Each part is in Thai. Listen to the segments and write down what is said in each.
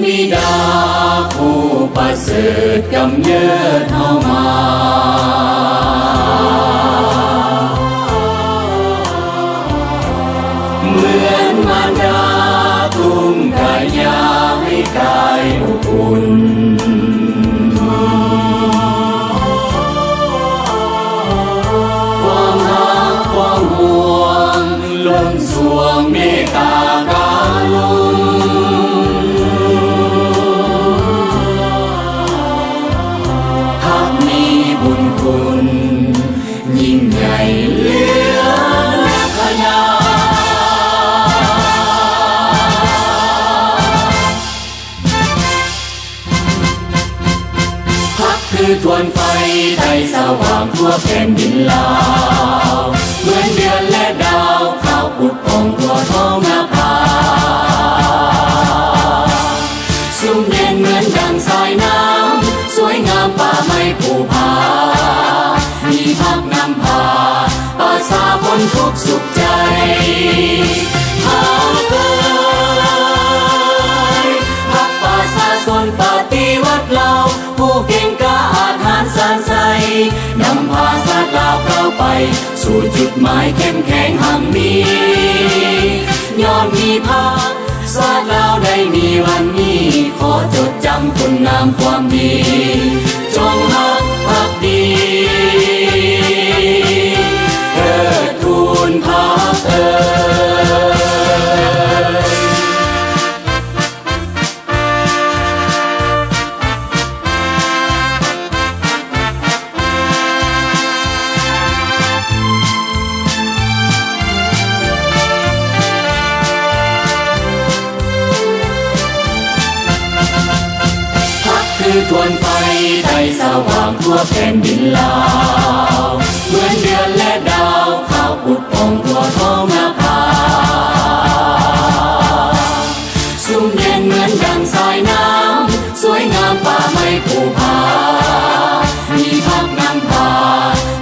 บิดาผู้ประเสริฐกำเนิดเฮามาเหมือนมารดาทุ่มกายาให้กายอบอุ่นความรักความห่วงล้นสวงเมตตากรุณทักมีบุญคุณยิ่งใหญ่เหลือนักขยาคือทวนไฟไทยสว่างทั่วแผ่นดินลาวเหมือนเดือนและดาวข่าวปุดพองทั่วท้องนาภาสุ่มเย็นเหมือนดังสายน้ำสวยงามป่าไม้ภูผามีพักนำพาป่าสาพ้นทุกสุขใจหาเกิดพักป่าสาสนปฏิวัติเราผู้เก่งกล้าอาถรรพ์สานใสนำพาศาสตร์ลาวเราไปสู่จุดหมายเข้มแข็งหั่งนี้ย้อนมีภาคศาสตร์ลาวได้มีวันนี้ขอจดจำคุณงามความดีจงรักภักดีเทิดทูนภักคือทวนไฟไทยสว่างทั่วแผ่นดินลาวเหมือนเดือนและดาวข่าวปุดพองทั่วท้องนาภาสุ่มเย็นเหมือนดังสายน้ำสวยงามป่าไม้ภูผามีพักนำพา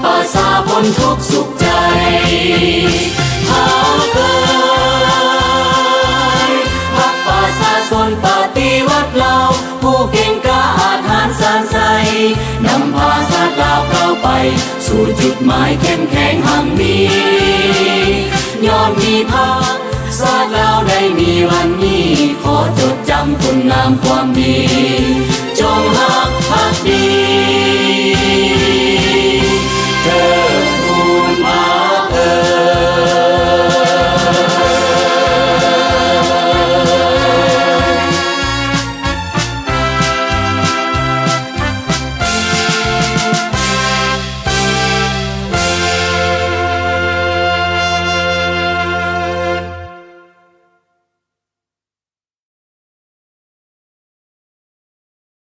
ป่าสาพ้นทุกสุขใจหาเกิดพักป่าสาสนปฏิวัติเราผู้เก่งกล้าอาถรรพ์สานใสนำพาศาสตร์ลาวเราไปสู่จุดหมายเข้มแข็งหั่งนี้ย้อนมีภาคศาสตร์ลาวได้มีวันนี้ขอจดจำคุณงามความดี